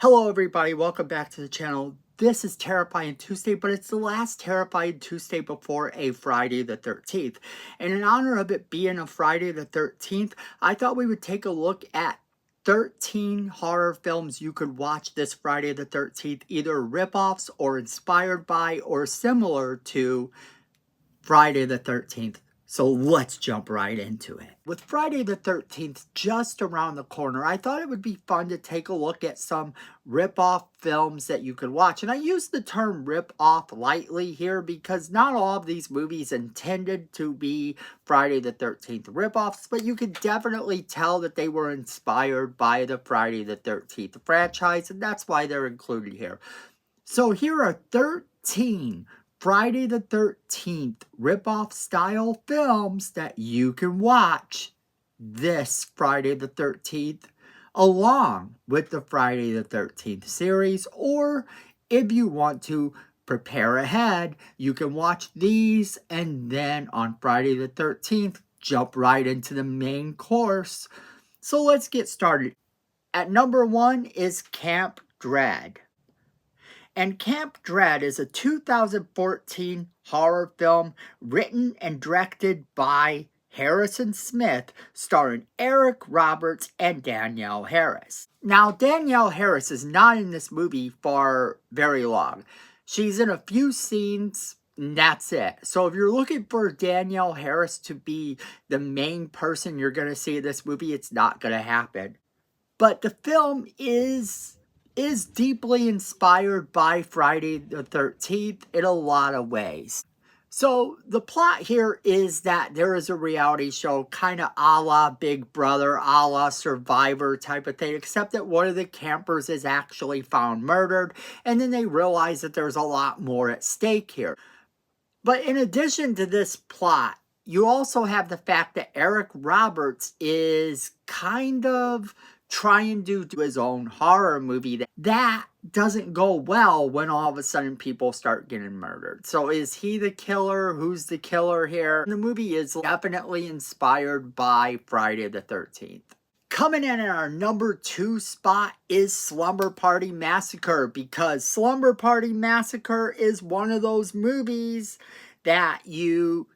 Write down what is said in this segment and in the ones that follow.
Hello everybody, welcome back to the channel. This is Terrifying Tuesday, but it's the last Terrifying Tuesday before a Friday the 13th. And in honor of it being a Friday the 13th, I thought we would take a look at 13 horror films you could watch this Friday the 13th, either ripoffs or inspired by or similar to Friday the 13th. So let's jump right into it. With Friday the 13th just around the corner, I thought it would be fun to take a look at some rip-off films that you could watch. And I use the term rip-off lightly here because not all of these movies intended to be Friday the 13th rip-offs, but you could definitely tell that they were inspired by the Friday the 13th franchise, and that's why they're included here. So here are 13 Friday the 13th rip-off style films that you can watch this Friday the 13th along with the Friday the 13th series, or if you want to prepare ahead, you can watch these and then on Friday the 13th jump right into the main course. So let's get started. At number 1 is Camp Dread. And Camp Dread is a 2014 horror film written and directed by Harrison Smith, starring Eric Roberts and Danielle Harris. Now, Danielle Harris is not in this movie for very long. She's in a few scenes, and that's it. So if you're looking for Danielle Harris to be the main person you're going to see in this movie, it's not going to happen. But the film is deeply inspired by Friday the 13th in a lot of ways. So the plot here is that there is a reality show kind of a la Big Brother, a la Survivor type of thing, except that one of the campers is actually found murdered, and then they realize that there's a lot more at stake here. But in addition to this plot, you also have the fact that Eric Roberts is kind of trying to do his own horror movie that doesn't go well when all of a sudden people start getting murdered. So is he the killer? Who's the killer here? The movie is definitely inspired by Friday the 13th. Coming in at our number 2 spot is Slumber Party Massacre, because Slumber Party Massacre is one of those movies that you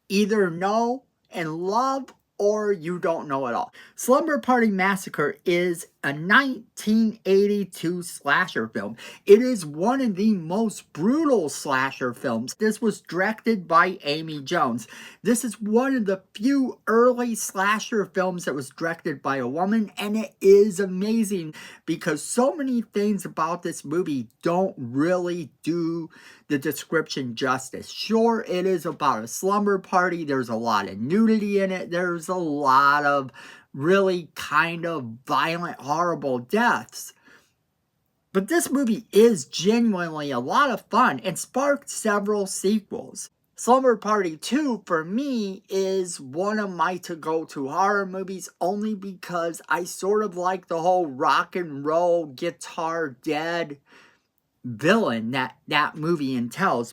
either know and love or you don't know at all. Slumber Party Massacre is a 1982 slasher film. It is one of the most brutal slasher films. This was directed by Amy Jones. This is one of the few early slasher films that was directed by a woman, and it is amazing because so many things about this movie don't really do the description justice. Sure, it is about a slumber party. There's a lot of nudity in it. There's a lot of really kind of violent, horrible deaths. But this movie is genuinely a lot of fun and sparked several sequels. Slumber Party 2, for me, is one of my to-go-to horror movies only because I sort of like the whole rock and roll, guitar dead villain that movie entails.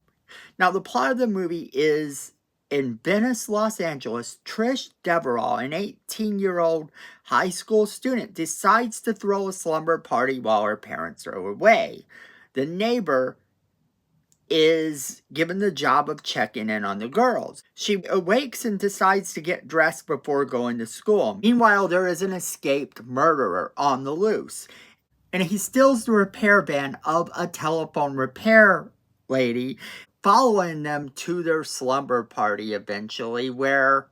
Now, the plot of the movie is in Venice, Los Angeles, Trish Devereaux, an 18-year-old high school student, decides to throw a slumber party while her parents are away. The neighbor is given the job of checking in on the girls. She awakes and decides to get dressed before going to school. Meanwhile, there is an escaped murderer on the loose, and he steals the repair van of a telephone repair lady, following them to their slumber party eventually, where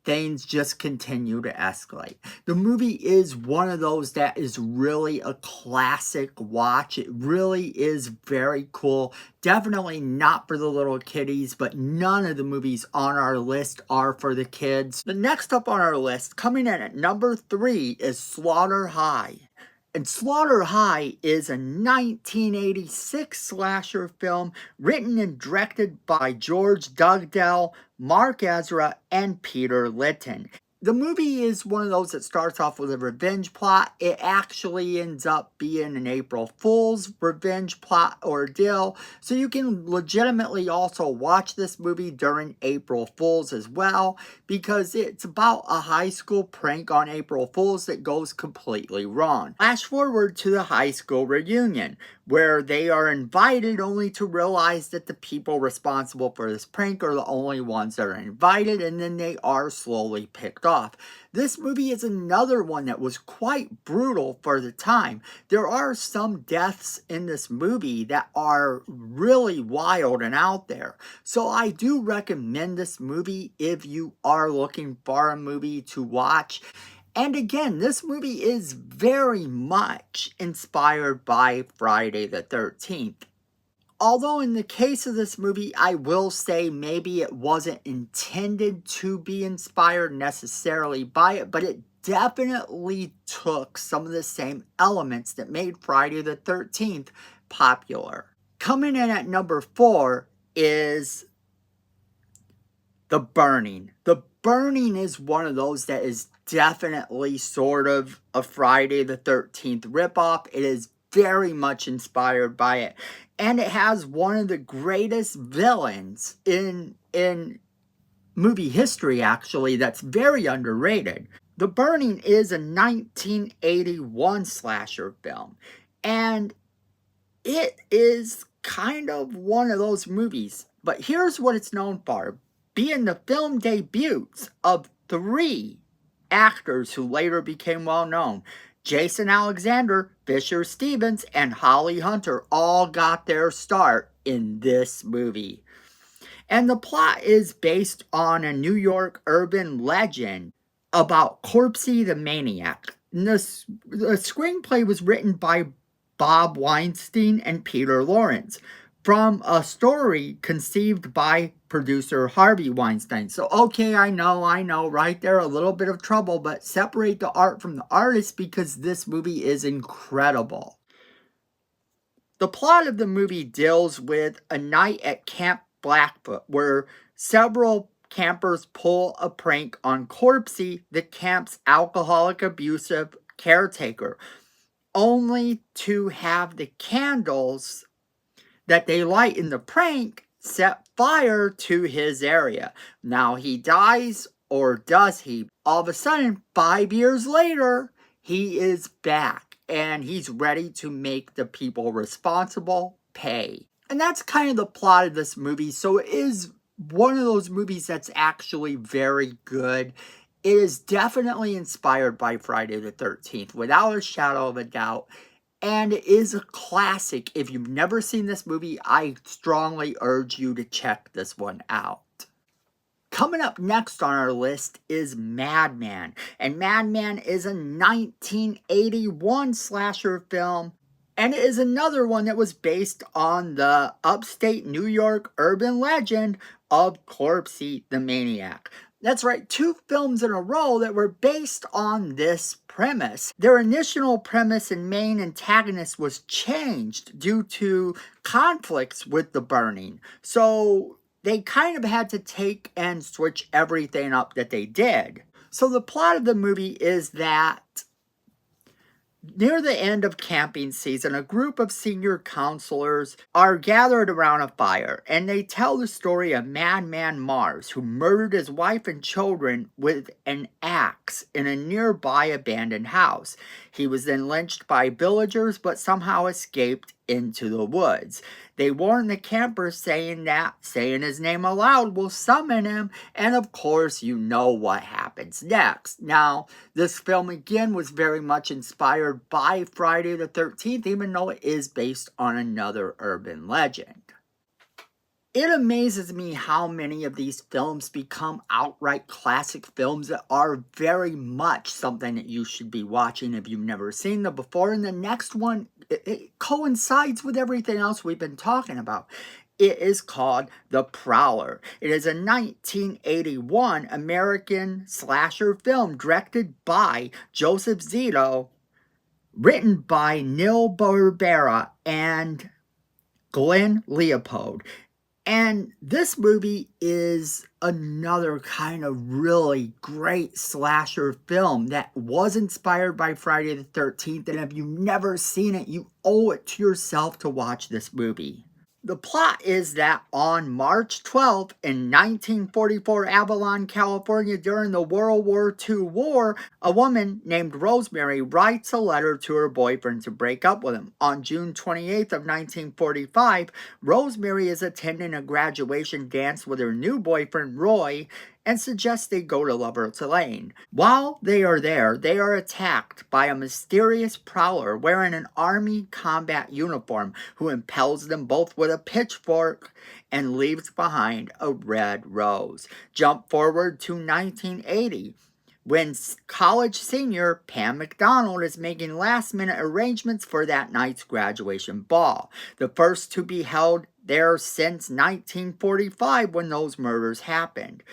things just continue to escalate. The movie is one of those that is really a classic watch. It really is very cool. Definitely not for the little kiddies, but none of the movies on our list are for the kids. The next up on our list, coming in at number 3, is Slaughter High. And Slaughter High is a 1986 slasher film written and directed by George Dugdale, Mark Ezra, and Peter Litton. The movie is one of those that starts off with a revenge plot. It actually ends up being an April Fool's revenge plot ordeal. So you can legitimately also watch this movie during April Fool's as well, because it's about a high school prank on April Fool's that goes completely wrong. Flash forward to the high school reunion, where they are invited only to realize that the people responsible for this prank are the only ones that are invited, and then they are slowly picked off. This movie is another one that was quite brutal for the time. There are some deaths in this movie that are really wild and out there. So I do recommend this movie if you are looking for a movie to watch. And again, this movie is very much inspired by Friday the 13th. Although in the case of this movie, I will say maybe it wasn't intended to be inspired necessarily by it, but it definitely took some of the same elements that made Friday the 13th popular. Coming in at number 4 is The Burning. The Burning is one of those that is definitely sort of a Friday the 13th ripoff. It is very much inspired by it. And it has one of the greatest villains in movie history, actually, that's very underrated. The Burning is a 1981 slasher film. And it is kind of one of those movies. But here's what it's known for: being the film debuts of 3 actors who later became well known. Jason Alexander, Fisher Stevens, and Holly Hunter all got their start in this movie. And the plot is based on a New York urban legend about Corpsey the Maniac. And the screenplay was written by Bob Weinstein and Peter Lawrence, from a story conceived by producer Harvey Weinstein. So, okay, I know, right there, a little bit of trouble, but separate the art from the artist, because this movie is incredible. The plot of the movie deals with a night at Camp Blackfoot, where several campers pull a prank on Corpsey, the camp's alcoholic, abusive caretaker, only to have the candles that they light in the prank set fire to his area. Now he dies, or does he? All of a sudden, 5 years later, he is back, and he's ready to make the people responsible pay. And that's kind of the plot of this movie. So it is one of those movies that's actually very good. It is definitely inspired by Friday the 13th, without a shadow of a doubt. And it is a classic. If you've never seen this movie, I strongly urge you to check this one out. Coming up next on our list is Madman. And Madman is a 1981 slasher film. And it is another one that was based on the upstate New York urban legend of Corpsey the Maniac. That's right, 2 films in a row that were based on this premise. Their initial premise and main antagonist was changed due to conflicts with The Burning. So they kind of had to take and switch everything up that they did. So the plot of the movie is that near the end of camping season, a group of senior counselors are gathered around a fire, and they tell the story of Madman Mars, who murdered his wife and children with an axe in a nearby abandoned house. He was then lynched by villagers, but somehow escaped into the woods. They warn the campers, saying that saying his name aloud will summon him, and of course you know what happens next. Now, this film again was very much inspired by Friday the 13th, even though it is based on another urban legend. It amazes me how many of these films become outright classic films that are very much something that you should be watching if you've never seen them before. And the next one, it coincides with everything else we've been talking about. It is called The Prowler. It is a 1981 American slasher film directed by Joseph Zito, written by Neil Barbera and Glenn Leopold. And this movie is another kind of really great slasher film that was inspired by Friday the 13th. And if you've never seen it, you owe it to yourself to watch this movie. The plot is that on March 12th in 1944 Avalon, California, during the World War II war, a woman named Rosemary writes a letter to her boyfriend to break up with him. On June 28th of 1945, Rosemary is attending a graduation dance with her new boyfriend Roy and suggests they go to Lover's Lane. While they are there, they are attacked by a mysterious prowler wearing an army combat uniform who impales them both with a pitchfork and leaves behind a red rose. Jump forward to 1980. When college senior Pam McDonald is making last-minute arrangements for that night's graduation ball, the first to be held there since 1945 when those murders happened.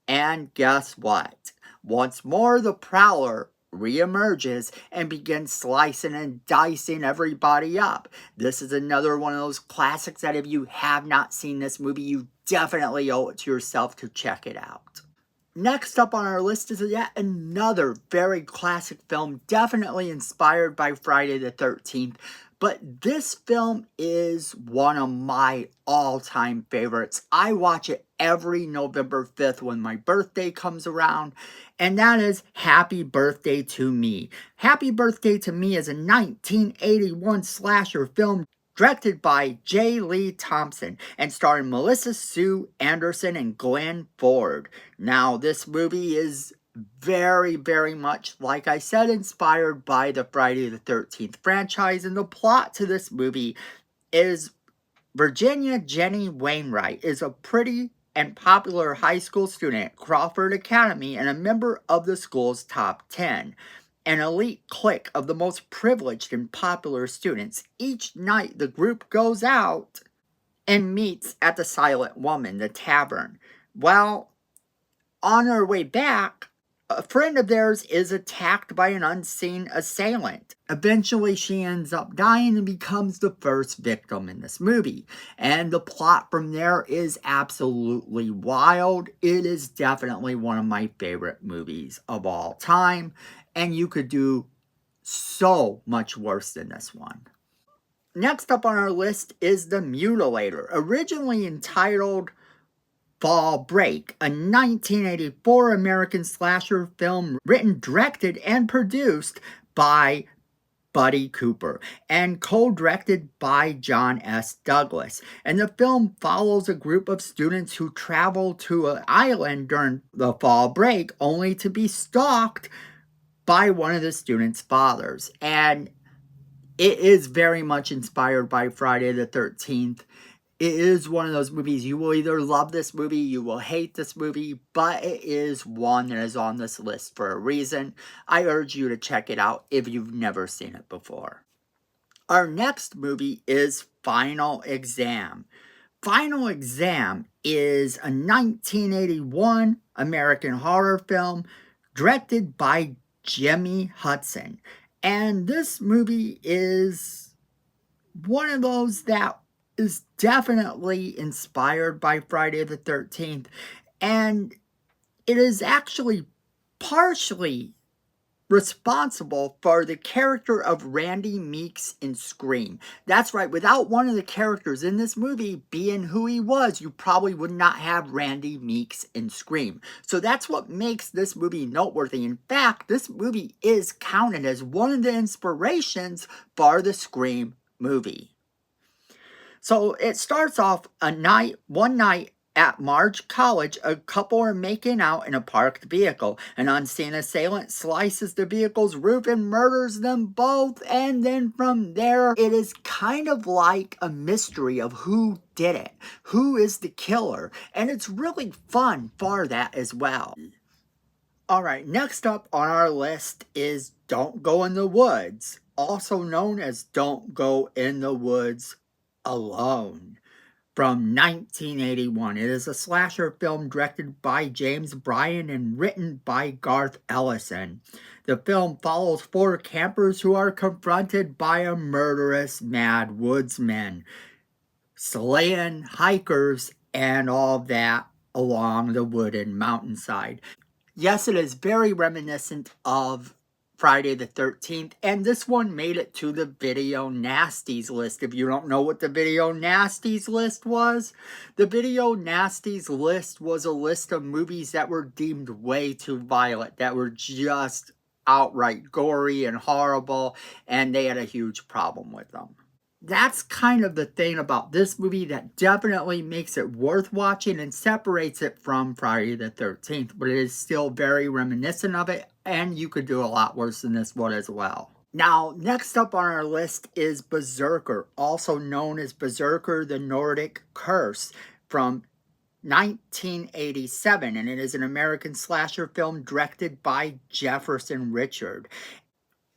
And guess what? Once more, the Prowler reemerges and begins slicing and dicing everybody up. This is another one of those classics that if you have not seen this movie, you definitely owe it to yourself to check it out. Next up on our list is yet another very classic film, definitely inspired by Friday the 13th. But this film is one of my all-time favorites. I watch it every November 5th when my birthday comes around, and that is Happy Birthday to Me. Happy Birthday to Me is a 1981 slasher film directed by J. Lee Thompson and starring Melissa Sue Anderson and Glenn Ford. Now, this movie is very, very much, like I said, inspired by the Friday the 13th franchise, and the plot to this movie is Virginia Jenny Wainwright is a pretty and popular high school student at Crawford Academy and a member of the school's top 10. An elite clique of the most privileged and popular students. Each night the group goes out and meets at the Silent Woman, the tavern. Well, on her way back, a friend of theirs is attacked by an unseen assailant. Eventually, she ends up dying and becomes the first victim in this movie. And the plot from there is absolutely wild. It is definitely one of my favorite movies of all time. And you could do so much worse than this one. Next up on our list is The Mutilator, originally entitled Fall Break, a 1984 American slasher film written, directed, and produced by Buddy Cooper and co-directed by John S. Douglas. And the film follows a group of students who travel to an island during the fall break only to be stalked by one of the students' fathers. And it is very much inspired by Friday the 13th. It is one of those movies, you will either love this movie, you will hate this movie, but it is one that is on this list for a reason. I urge you to check it out if you've never seen it before. Our next movie is Final Exam. Final Exam is a 1981 American horror film directed by Jimmy Hudson. And this movie is one of those that is definitely inspired by Friday the 13th, and it is actually partially responsible for the character of Randy Meeks in Scream. That's right, without one of the characters in this movie being who he was, you probably would not have Randy Meeks in Scream. So that's what makes this movie noteworthy. In fact, this movie is counted as one of the inspirations for the Scream movie. So it starts off one night at Marge College, a couple are making out in a parked vehicle. An unseen assailant slices the vehicle's roof and murders them both. And then from there, it is kind of like a mystery of who did it. Who is the killer? And it's really fun for that as well. Alright, next up on our list is Don't Go in the Woods, also known as Don't Go in the Woods Alone, from 1981. It is a slasher film directed by James Bryan and written by Garth Ellison. The film follows four campers who are confronted by a murderous mad woodsman, slaying hikers and all that along the wooden mountainside. Yes, it is very reminiscent of Friday the 13th, and this one made it to the Video Nasties list. If you don't know what the Video Nasties list was, the Video Nasties list was a list of movies that were deemed way too violent, that were just outright gory and horrible, and they had a huge problem with them. That's kind of the thing about this movie that definitely makes it worth watching and separates it from Friday the 13th, but it is still very reminiscent of it, and you could do a lot worse than this one as well. Now, next up on our list is Berserker, also known as Berserker the Nordic Curse, from 1987, and it is an American slasher film directed by Jefferson Richard.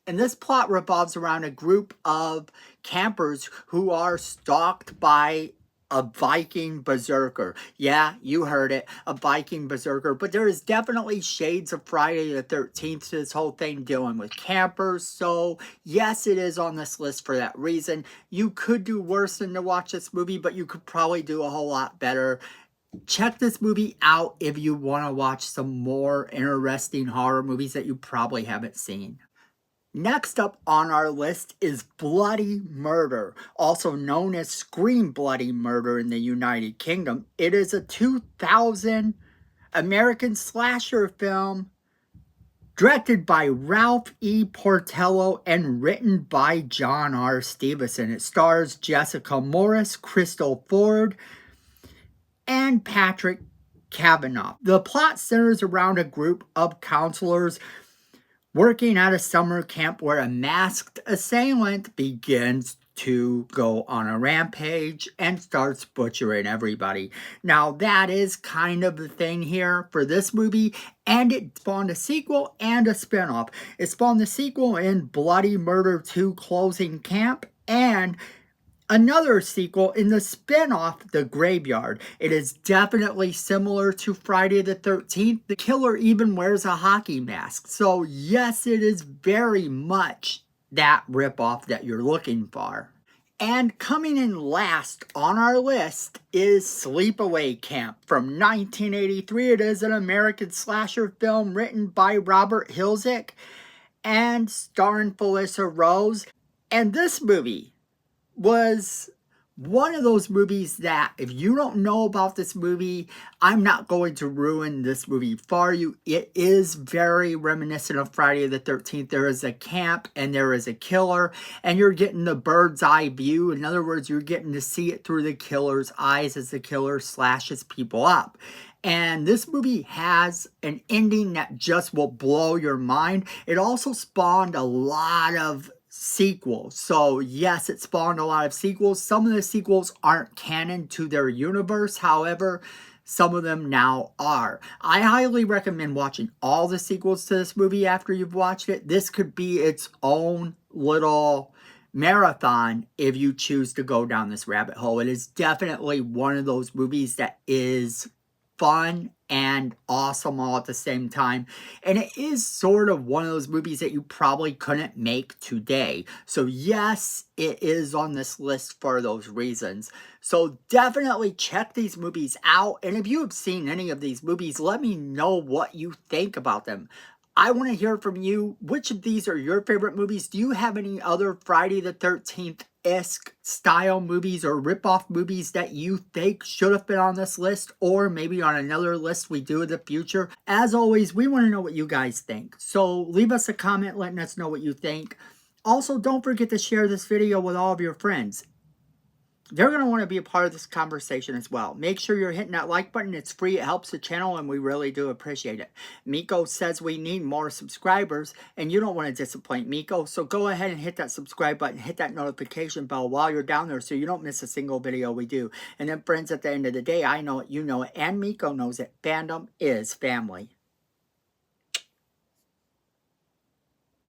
And this plot revolves around a group of campers who are stalked by a Viking berserker. Yeah, you heard it, a Viking berserker. But there is definitely shades of Friday the 13th to this whole thing, dealing with campers. So yes, it is on this list for that reason. You could do worse than to watch this movie, but you could probably do a whole lot better. Check this movie out if you want to watch some more interesting horror movies that you probably haven't seen. Next up on our list is Bloody Murder, also known as Scream Bloody Murder in the United Kingdom. It is a 2000 American slasher film directed by Ralph E. Portello and written by John R. Stevenson. It stars Jessica Morris, Crystal Ford, and Patrick Kavanaugh. The plot centers around a group of counselors working at a summer camp where a masked assailant begins to go on a rampage and starts butchering everybody. Now, that is kind of the thing here for this movie, and it spawned a sequel and a spinoff. It spawned the sequel in Bloody Murder 2 Closing Camp, and another sequel in the spin-off, The Graveyard. It is definitely similar to Friday the 13th. The killer even wears a hockey mask. So yes, it is very much that ripoff that you're looking for. And coming in last on our list is Sleepaway Camp from 1983. It is an American slasher film written by Robert Hiltzik and starring Felissa Rose. And this movie was one of those movies that if you don't know about this movie, I'm not going to ruin this movie for you. It is very reminiscent of Friday the 13th. There is a camp and there is a killer, and you're getting the bird's eye view. In other words, you're getting to see it through the killer's eyes as the killer slashes people up. And this movie has an ending that just will blow your mind. It also spawned a lot of sequels. So yes, it spawned a lot of sequels. Some of the sequels aren't canon to their universe. However, some of them now are. I highly recommend watching all the sequels to this movie after you've watched it. This could be its own little marathon if you choose to go down this rabbit hole. It is definitely one of those movies that is fun and awesome all at the same time. And it is sort of one of those movies that you probably couldn't make today. So yes, it is on this list for those reasons. So definitely check these movies out. And if you have seen any of these movies, let me know what you think about them. I want to hear from you. Which of these are your favorite movies? Do you have any other Friday the 13th-esque style movies or rip-off movies that you think should have been on this list, or maybe on another list we do in the future? As always, we want to know what you guys think. So leave us a comment letting us know what you think. Also, don't forget to share this video with all of your friends. They're going to want to be a part of this conversation as well. Make sure you're hitting that like button. It's free. It helps the channel, and we really do appreciate it. Miko says we need more subscribers, and you don't want to disappoint Miko. So go ahead and hit that subscribe button. Hit that notification bell while you're down there so you don't miss a single video we do. And then, friends, at the end of the day, I know it, you know it, and Miko knows it. Fandom is family.